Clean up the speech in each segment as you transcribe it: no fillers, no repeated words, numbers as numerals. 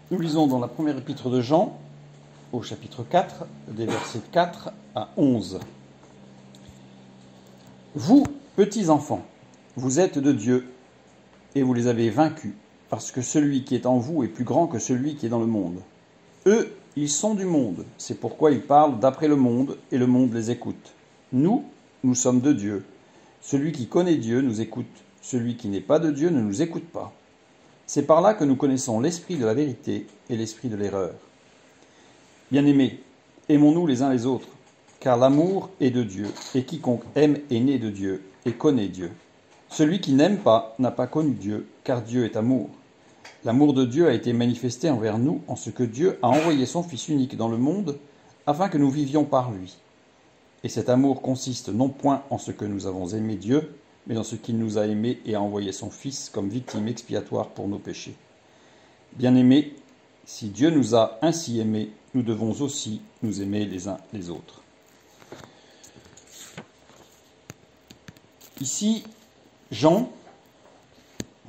Nous lisons dans la première épître de Jean, au chapitre 4, des versets 4 à 11. Vous, petits enfants, vous êtes de Dieu, et vous les avez vaincus, parce que celui qui est en vous est plus grand que celui qui est dans le monde. Eux, ils sont du monde, c'est pourquoi ils parlent d'après le monde, et le monde les écoute. Nous, nous sommes de Dieu. Celui qui connaît Dieu nous écoute, celui qui n'est pas de Dieu ne nous écoute pas. C'est par là que nous connaissons l'esprit de la vérité et l'esprit de l'erreur. Bien-aimés, aimons-nous les uns les autres, car l'amour est de Dieu, et quiconque aime est né de Dieu et connaît Dieu. Celui qui n'aime pas n'a pas connu Dieu, car Dieu est amour. L'amour de Dieu a été manifesté envers nous en ce que Dieu a envoyé son Fils unique dans le monde, afin que nous vivions par lui. Et cet amour consiste non point en ce que nous avons aimé Dieu, mais dans ce qu'il nous a aimés et a envoyé son Fils comme victime expiatoire pour nos péchés. Bien-aimés, si Dieu nous a ainsi aimés, nous devons aussi nous aimer les uns les autres. Ici, Jean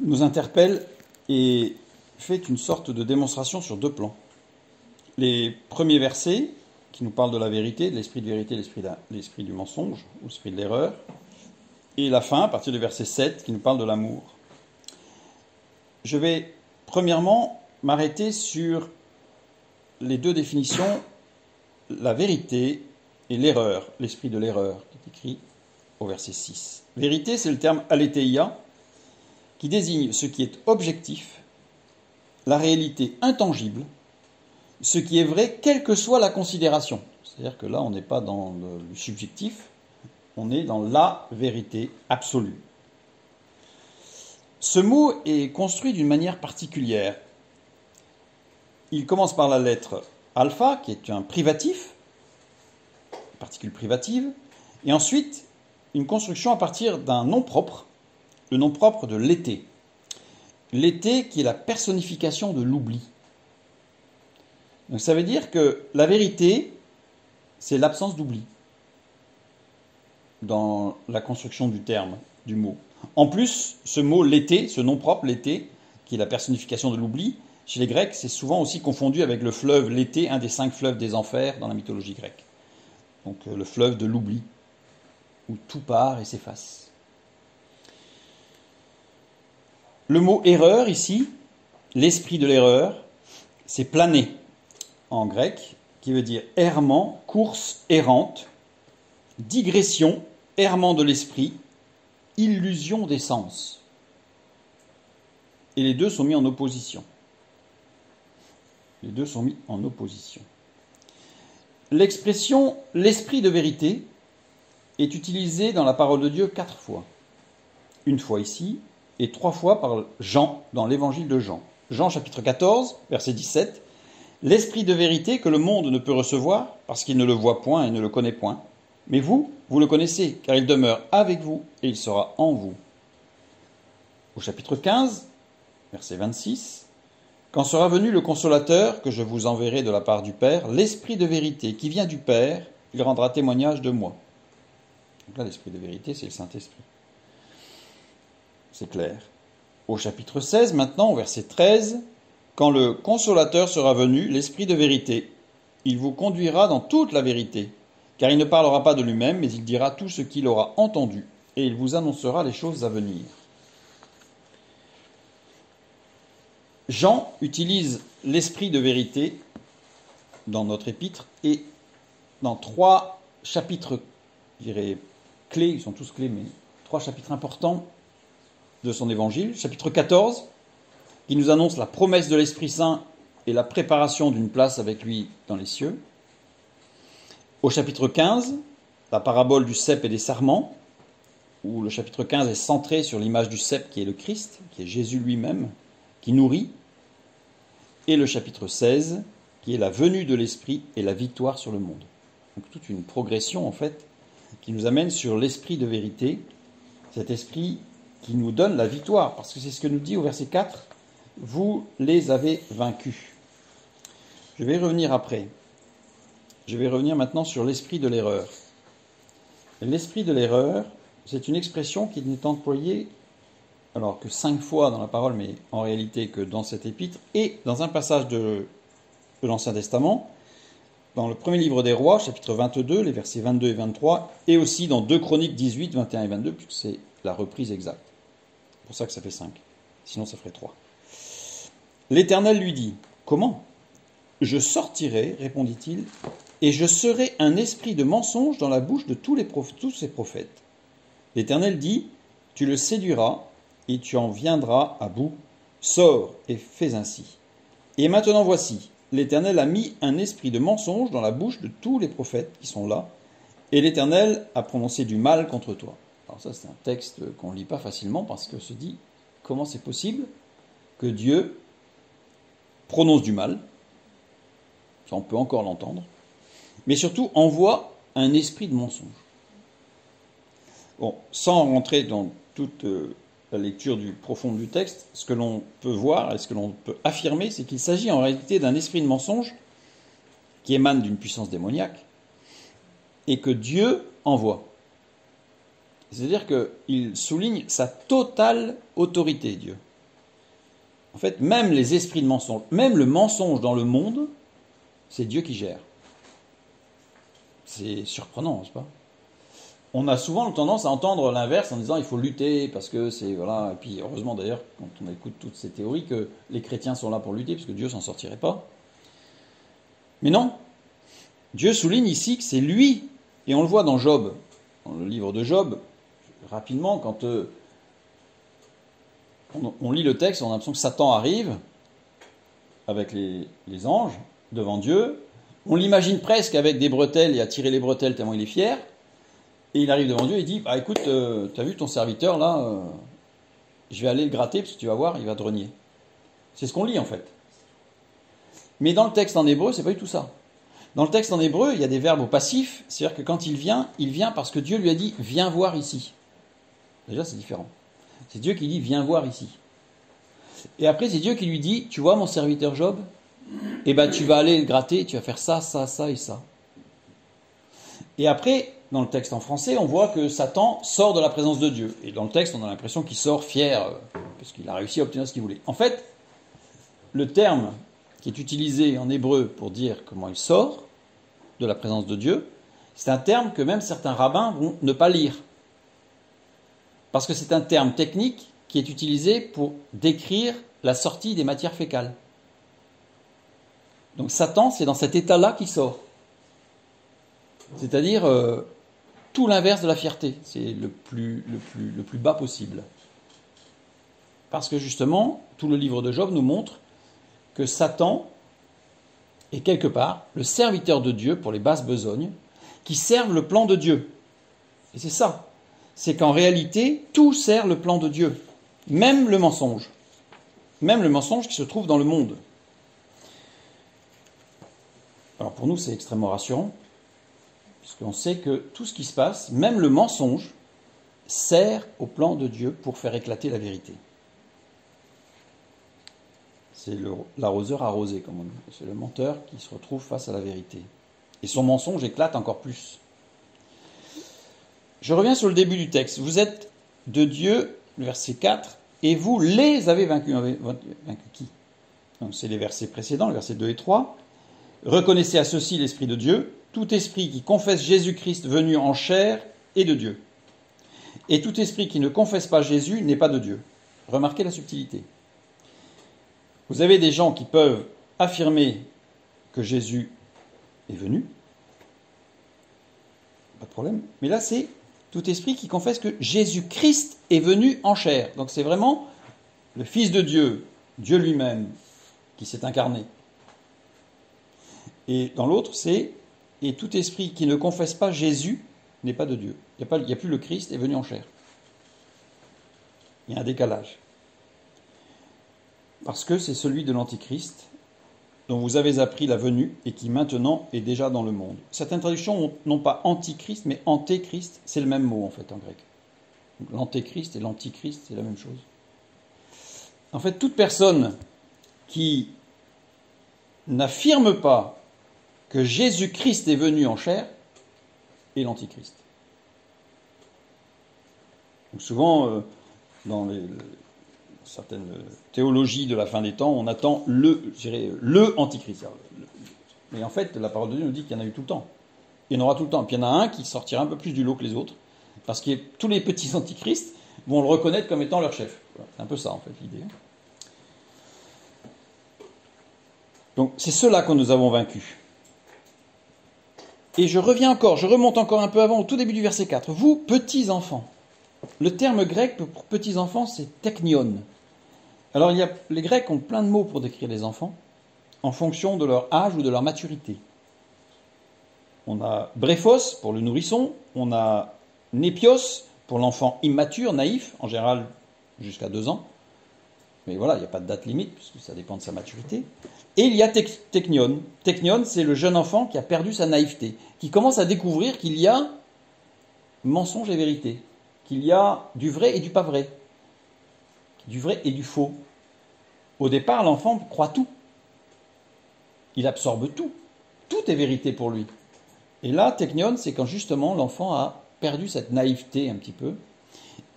nous interpelle et fait une sorte de démonstration sur deux plans. Les premiers versets, qui nous parlent de la vérité, de l'esprit de vérité, l'esprit du mensonge, ou l'esprit de l'erreur, et la fin, à partir du verset 7, qui nous parle de l'amour. Je vais premièrement m'arrêter sur les deux définitions, la vérité et l'erreur, l'esprit de l'erreur, qui est écrit au verset 6. Vérité, c'est le terme aletheia, qui désigne ce qui est objectif, la réalité intangible, ce qui est vrai, quelle que soit la considération. C'est-à-dire que là, on n'est pas dans le subjectif, on est dans la vérité absolue. Ce mot est construit d'une manière particulière. Il commence par la lettre alpha, qui est un privatif, particule privative, et ensuite une construction à partir d'un nom propre, le nom propre de l'été. L'été qui est la personnification de l'oubli. Donc ça veut dire que la vérité, c'est l'absence d'oubli dans la construction du terme, du mot. En plus, ce mot l'été, ce nom propre, l'été, qui est la personnification de l'oubli, chez les Grecs, c'est souvent aussi confondu avec le fleuve l'été, un des 5 fleuves des enfers dans la mythologie grecque. Donc le fleuve de l'oubli, où tout part et s'efface. Le mot erreur ici, l'esprit de l'erreur, c'est planer en grec, qui veut dire errement, course errante, digression, errement de l'esprit, illusion des sens. Et les deux sont mis en opposition. Les deux sont mis en opposition. L'expression « l'esprit de vérité » est utilisée dans la parole de Dieu 4 fois. Une fois ici, et 3 fois par Jean, dans l'évangile de Jean. Jean chapitre 14, verset 17. « L'esprit de vérité que le monde ne peut recevoir, parce qu'il ne le voit point et ne le connaît point. Mais vous, vous le connaissez, car il demeure avec vous et il sera en vous. » Au chapitre 15, verset 26. « Quand sera venu le consolateur, que je vous enverrai de la part du Père, l'esprit de vérité qui vient du Père, il rendra témoignage de moi. » Donc là, l'esprit de vérité, c'est le Saint-Esprit. C'est clair. Au chapitre 16, maintenant, au verset 13, « Quand le consolateur sera venu, l'esprit de vérité, il vous conduira dans toute la vérité, car il ne parlera pas de lui-même, mais il dira tout ce qu'il aura entendu, et il vous annoncera les choses à venir. » Jean utilise l'esprit de vérité dans notre épître et dans 3 chapitres, je dirais, clés, ils sont tous clés, mais 3 chapitres importants de son évangile. Chapitre 14, qui nous annonce la promesse de l'Esprit Saint et la préparation d'une place avec lui dans les cieux. Au chapitre 15, la parabole du cep et des sarments, où le chapitre 15 est centré sur l'image du cep qui est le Christ, qui est Jésus lui-même, qui nourrit. Et le chapitre 16, qui est la venue de l'Esprit et la victoire sur le monde. Donc toute une progression, en fait, qui nous amène sur l'esprit de vérité, cet esprit qui nous donne la victoire, parce que c'est ce que nous dit au verset 4, « Vous les avez vaincus ». Je vais y revenir après. Je vais revenir maintenant sur l'esprit de l'erreur. L'esprit de l'erreur, c'est une expression qui n'est employée alors que 5 fois dans la parole, mais en réalité que dans cet épître, et dans un passage de l'Ancien Testament, dans le premier livre des Rois, chapitre 22, les versets 22 et 23, et aussi dans 2 Chroniques 18, 21 et 22, puisque c'est la reprise exacte. C'est pour ça que ça fait 5. Sinon, ça ferait 3. L'Éternel lui dit, « Comment ? Je sortirai, répondit-il, et je serai un esprit de mensonge dans la bouche de tous ces prophètes. » L'Éternel dit, « Tu le séduiras, et tu en viendras à bout. Sors et fais ainsi. Et maintenant voici, l'Éternel a mis un esprit de mensonge dans la bouche de tous les prophètes qui sont là, et l'Éternel a prononcé du mal contre toi. » Alors ça, c'est un texte qu'on ne lit pas facilement, parce que se dit, comment c'est possible que Dieu prononce du mal? Ça, on peut encore l'entendre. Mais surtout, envoie un esprit de mensonge. Bon, sans rentrer dans toute la lecture profonde du texte, ce que l'on peut voir et ce que l'on peut affirmer, c'est qu'il s'agit en réalité d'un esprit de mensonge qui émane d'une puissance démoniaque et que Dieu envoie. C'est-à-dire qu'il souligne sa totale autorité, Dieu. En fait, même les esprits de mensonge, même le mensonge dans le monde, c'est Dieu qui gère. C'est surprenant, n'est-ce pas? On a souvent tendance à entendre l'inverse en disant il faut lutter parce que c'est... Voilà. Et puis heureusement d'ailleurs, quand on écoute toutes ces théories, que les chrétiens sont là pour lutter parce que Dieu s'en sortirait pas. Mais non. Dieu souligne ici que c'est lui, et on le voit dans Job, dans le livre de Job, rapidement, quand on lit le texte, on a l'impression que Satan arrive avec les anges devant Dieu. On l'imagine presque avec des bretelles et à tirer les bretelles tellement il est fier. Et il arrive devant Dieu et dit, bah écoute, t'as vu ton serviteur là, je vais aller le gratter parce que tu vas voir, il va te renier. C'est ce qu'on lit en fait. Mais dans le texte en hébreu, c'est pas du tout ça. Dans le texte en hébreu, il y a des verbes au passif, c'est-à-dire que quand il vient parce que Dieu lui a dit, viens voir ici. Déjà, c'est différent. C'est Dieu qui dit, viens voir ici. Et après, c'est Dieu qui lui dit, tu vois mon serviteur Job, eh ben tu vas aller le gratter, tu vas faire ça, ça, ça et ça. Et après, dans le texte en français, on voit que Satan sort de la présence de Dieu. Et dans le texte, on a l'impression qu'il sort fier, parce qu'il a réussi à obtenir ce qu'il voulait. En fait, le terme qui est utilisé en hébreu pour dire comment il sort de la présence de Dieu, c'est un terme que même certains rabbins vont ne pas lire. Parce que c'est un terme technique qui est utilisé pour décrire la sortie des matières fécales. Donc Satan, c'est dans cet état-là qu'il sort. C'est-à-dire tout l'inverse de la fierté. C'est le plus bas possible. Parce que justement, tout le livre de Job nous montre que Satan est quelque part le serviteur de Dieu pour les basses besognes, qui servent le plan de Dieu. Et c'est ça. C'est qu'en réalité, tout sert le plan de Dieu. Même le mensonge. Même le mensonge qui se trouve dans le monde. Alors pour nous, c'est extrêmement rassurant. Puisqu'on sait que tout ce qui se passe, même le mensonge, sert au plan de Dieu pour faire éclater la vérité. C'est l'arroseur arrosé, comme on dit. C'est le menteur qui se retrouve face à la vérité. Et son mensonge éclate encore plus. Je reviens sur le début du texte. Vous êtes de Dieu, le verset 4, et vous les avez vaincus. Vaincu qui? Donc c'est les versets précédents, les versets 2 et 3. Reconnaissez à ceci l'Esprit de Dieu. Tout esprit qui confesse Jésus-Christ venu en chair est de Dieu. Et tout esprit qui ne confesse pas Jésus n'est pas de Dieu. Remarquez la subtilité. Vous avez des gens qui peuvent affirmer que Jésus est venu. Pas de problème. Mais là, c'est tout esprit qui confesse que Jésus-Christ est venu en chair. Donc c'est vraiment le Fils de Dieu, Dieu lui-même, qui s'est incarné. Et dans l'autre, c'est « Et tout esprit qui ne confesse pas Jésus n'est pas de Dieu ». Il n'y a plus le Christ est venu en chair. Il y a un décalage. Parce que c'est celui de l'Antichrist dont vous avez appris la venue et qui maintenant est déjà dans le monde. Certaines traductions n'ont pas Antichrist, mais Antéchrist, c'est le même mot en fait en grec. L'Antéchrist et l'Antichrist, c'est la même chose. En fait, toute personne qui n'affirme pas que Jésus-Christ est venu en chair est l'Antichrist. Donc souvent, certaines théologies de la fin des temps, on attend le antichrist. Mais en fait, la parole de Dieu nous dit qu'il y en a eu tout le temps. Il y en aura tout le temps. Puis il y en a un qui sortira un peu plus du lot que les autres, parce que tous les petits antichrists vont le reconnaître comme étant leur chef. C'est un peu ça, en fait, l'idée. Donc, c'est ceux-là que nous avons vaincus. Et je remonte encore un peu avant, au tout début du verset 4. Vous, petits enfants. Le terme grec pour petits enfants, c'est technion. Alors, les Grecs ont plein de mots pour décrire les enfants, en fonction de leur âge ou de leur maturité. On a brephos pour le nourrisson, on a népios pour l'enfant immature, naïf, en général jusqu'à 2 ans. Mais voilà, il n'y a pas de date limite, puisque ça dépend de sa maturité. Et il y a technion. Technion, c'est le jeune enfant qui a perdu sa naïveté, qui commence à découvrir qu'il y a mensonge et vérité, qu'il y a du vrai et du pas vrai, du vrai et du faux. Au départ, l'enfant croit tout. Il absorbe tout. Tout est vérité pour lui. Et là, technion, c'est quand justement l'enfant a perdu cette naïveté un petit peu.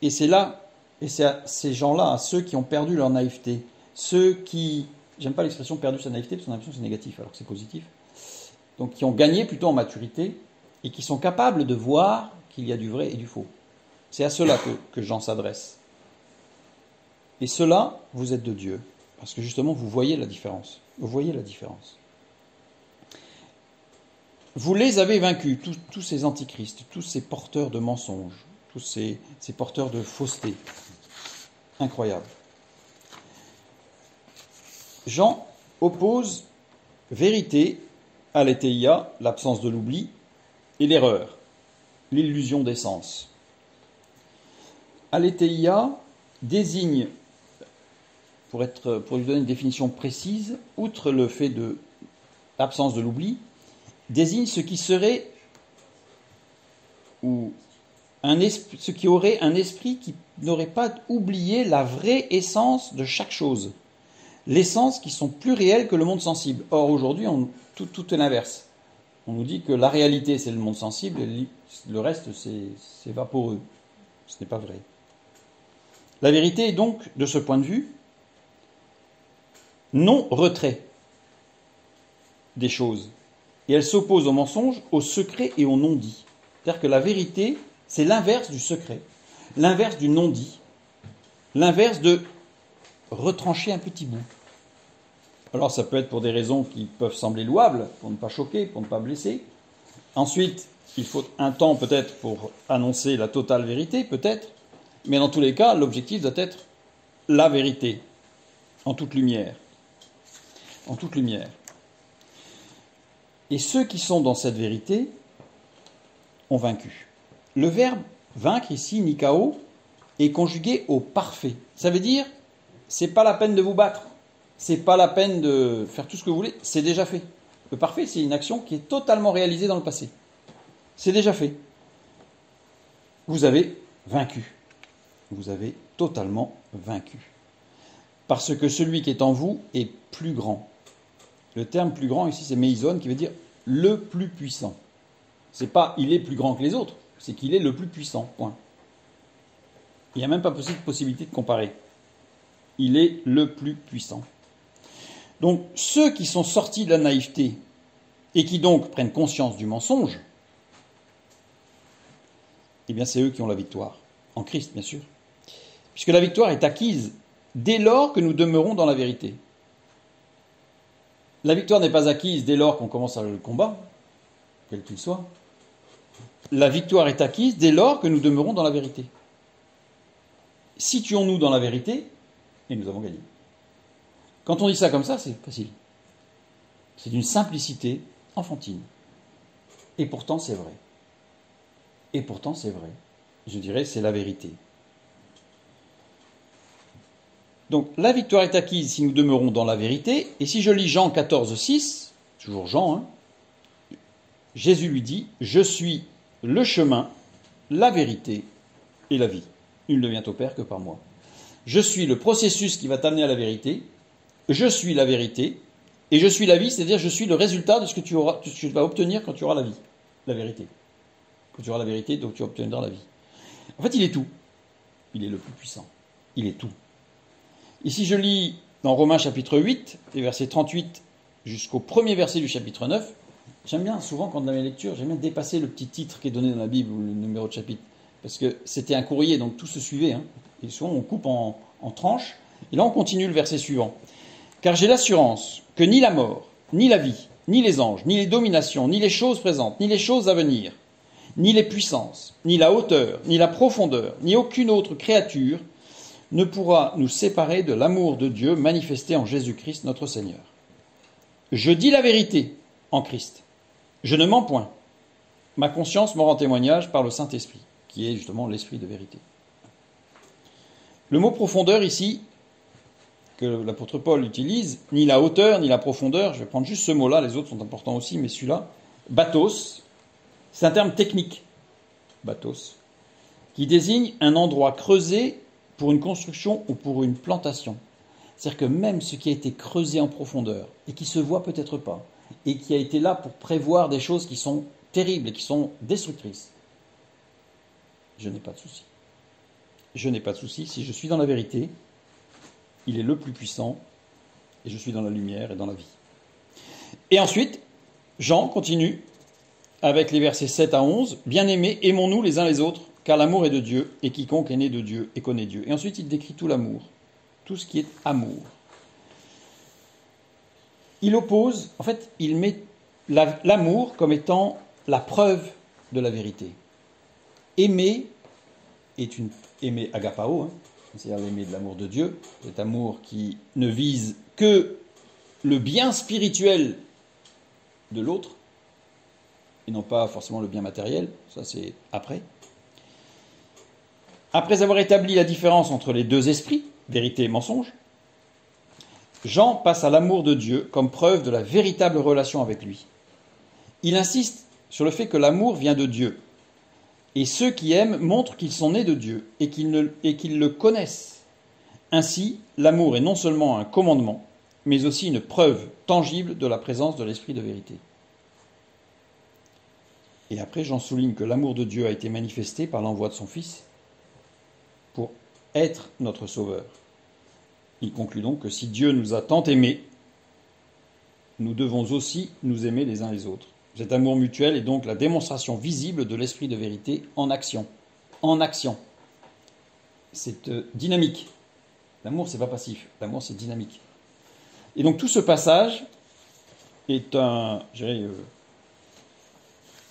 Et c'est là, et c'est à ces gens-là, à ceux qui ont perdu leur naïveté, ceux qui, j'aime pas l'expression perdu sa naïveté, parce qu'on a l'impression que c'est négatif, alors que c'est positif, donc qui ont gagné plutôt en maturité, et qui sont capables de voir qu'il y a du vrai et du faux. C'est à ceux-là que Jean s'adresse. Et ceux-là, vous êtes de Dieu, parce que justement, vous voyez la différence. Vous voyez la différence. Vous les avez vaincus, tous ces antichrists, tous ces porteurs de mensonges, tous ces porteurs de fausseté. Incroyable. Jean oppose vérité, aletheia, l'absence de l'oubli, et l'erreur, l'illusion des sens. Aletheia désigne, pour lui donner une définition précise, outre le fait de l'absence de l'oubli, désigne ce qui serait ou ce qui aurait un esprit qui n'aurait pas oublié la vraie essence de chaque chose, l'essence qui sont plus réelles que le monde sensible. Or aujourd'hui, tout est l'inverse. On nous dit que la réalité c'est le monde sensible et le reste c'est vaporeux. Ce n'est pas vrai. La vérité est donc, de ce point de vue, non retrait des choses. Et elle s'oppose au mensonge, au secret et au non-dit. C'est-à-dire que la vérité, c'est l'inverse du secret, l'inverse du non-dit, l'inverse de retrancher un petit bout. Alors ça peut être pour des raisons qui peuvent sembler louables, pour ne pas choquer, pour ne pas blesser. Ensuite, il faut un temps peut-être pour annoncer la totale vérité, peut-être. Mais dans tous les cas, l'objectif doit être la vérité, en toute lumière. En toute lumière. Et ceux qui sont dans cette vérité ont vaincu. Le verbe vaincre ici, nikao, est conjugué au parfait. Ça veut dire, c'est pas la peine de vous battre, c'est pas la peine de faire tout ce que vous voulez, c'est déjà fait. Le parfait, c'est une action qui est totalement réalisée dans le passé. C'est déjà fait. Vous avez vaincu. Vous avez totalement vaincu. Parce que celui qui est en vous est plus grand. Le terme plus grand ici, c'est meison, qui veut dire le plus puissant. C'est pas il est plus grand que les autres, c'est qu'il est le plus puissant, point. Il n'y a même pas possibilité de comparer. Il est le plus puissant. Donc, ceux qui sont sortis de la naïveté et qui donc prennent conscience du mensonge, eh bien, c'est eux qui ont la victoire. En Christ, bien sûr. Puisque la victoire est acquise dès lors que nous demeurons dans la vérité. La victoire n'est pas acquise dès lors qu'on commence le combat, quel qu'il soit. La victoire est acquise dès lors que nous demeurons dans la vérité. Situons-nous dans la vérité, et nous avons gagné. Quand on dit ça comme ça, c'est facile. C'est d'une simplicité enfantine. Et pourtant, c'est vrai. Et pourtant, c'est vrai. Je dirais, c'est la vérité. Donc, la victoire est acquise si nous demeurons dans la vérité. Et si je lis Jean 14, 6, toujours Jean, hein, Jésus lui dit « Je suis le chemin, la vérité et la vie. Il ne vient au Père que par moi. Je suis le processus qui va t'amener à la vérité. Je suis la vérité. Et je suis la vie, c'est-à-dire je suis le résultat de ce que tu vas obtenir quand tu auras la vie. La vérité. Quand tu auras la vérité, donc tu obtiendras la vie. En fait, il est tout. Il est le plus puissant. il est tout. Ici, je lis dans Romains chapitre 8, les versets 38 jusqu'au premier verset du chapitre 9. J'aime bien, souvent, quand dans mes lectures, j'aime bien dépasser le petit titre qui est donné dans la Bible ou le numéro de chapitre. Parce que c'était un courrier, donc tout se suivait. Hein. Et souvent, on coupe en tranches. Et là, on continue le verset suivant. Car j'ai l'assurance que ni la mort, ni la vie, ni les anges, ni les dominations, ni les choses présentes, ni les choses à venir, ni les puissances, ni la hauteur, ni la profondeur, ni aucune autre créature ne pourra nous séparer de l'amour de Dieu manifesté en Jésus-Christ notre Seigneur. Je dis la vérité en Christ. Je ne mens point. Ma conscience me rend témoignage par le Saint-Esprit, qui est justement l'Esprit de vérité. Le mot profondeur ici, que l'apôtre Paul utilise, ni la hauteur, ni la profondeur, je vais prendre juste ce mot-là, les autres sont importants aussi, mais celui-là, bathos, c'est un terme technique, bathos, qui désigne un endroit creusé pour une construction ou pour une plantation. C'est-à-dire que même ce qui a été creusé en profondeur, et qui se voit peut-être pas, et qui a été là pour prévoir des choses qui sont terribles et qui sont destructrices, je n'ai pas de souci. Je n'ai pas de souci. Si je suis dans la vérité, il est le plus puissant, et je suis dans la lumière et dans la vie. Et ensuite, Jean continue avec les versets 7 à 11. « Bien-aimés, aimons-nous les uns les autres, car l'amour est de Dieu, et quiconque est né de Dieu et connaît Dieu. » Et ensuite, il décrit tout l'amour, tout ce qui est amour. Il oppose, en fait, il met l'amour comme étant la preuve de la vérité. Aimer est aimer agapao, c'est-à-dire l'aimer de l'amour de Dieu, cet amour qui ne vise que le bien spirituel de l'autre, et non pas forcément le bien matériel, ça c'est après. Après avoir établi la différence entre les deux esprits, vérité et mensonge, Jean passe à l'amour de Dieu comme preuve de la véritable relation avec lui. Il insiste sur le fait que l'amour vient de Dieu. Et ceux qui aiment montrent qu'ils sont nés de Dieu et qu'ils le connaissent. Ainsi, l'amour est non seulement un commandement, mais aussi une preuve tangible de la présence de l'Esprit de vérité. Et après, Jean souligne que l'amour de Dieu a été manifesté par l'envoi de son Fils pour être notre Sauveur. Il conclut donc que si Dieu nous a tant aimés, nous devons aussi nous aimer les uns les autres. Cet amour mutuel est donc la démonstration visible de l'Esprit de vérité en action. En action. C'est dynamique. L'amour, c'est pas passif. L'amour, c'est dynamique. Et donc tout ce passage est un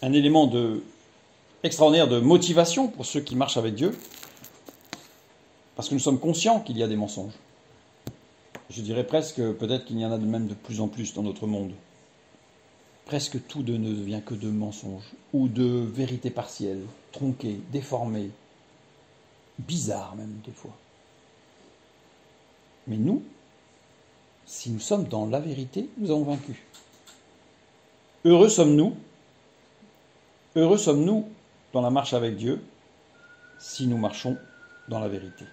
élément extraordinaire de motivation pour ceux qui marchent avec Dieu, parce que nous sommes conscients qu'il y a des mensonges. Je dirais presque, peut-être qu'il y en a même de plus en plus dans notre monde. Presque tout ne devient que de mensonges, ou de vérités partielles, tronquées, déformées, bizarres même des fois. Mais nous, si nous sommes dans la vérité, nous avons vaincu. Heureux sommes-nous dans la marche avec Dieu, si nous marchons dans la vérité.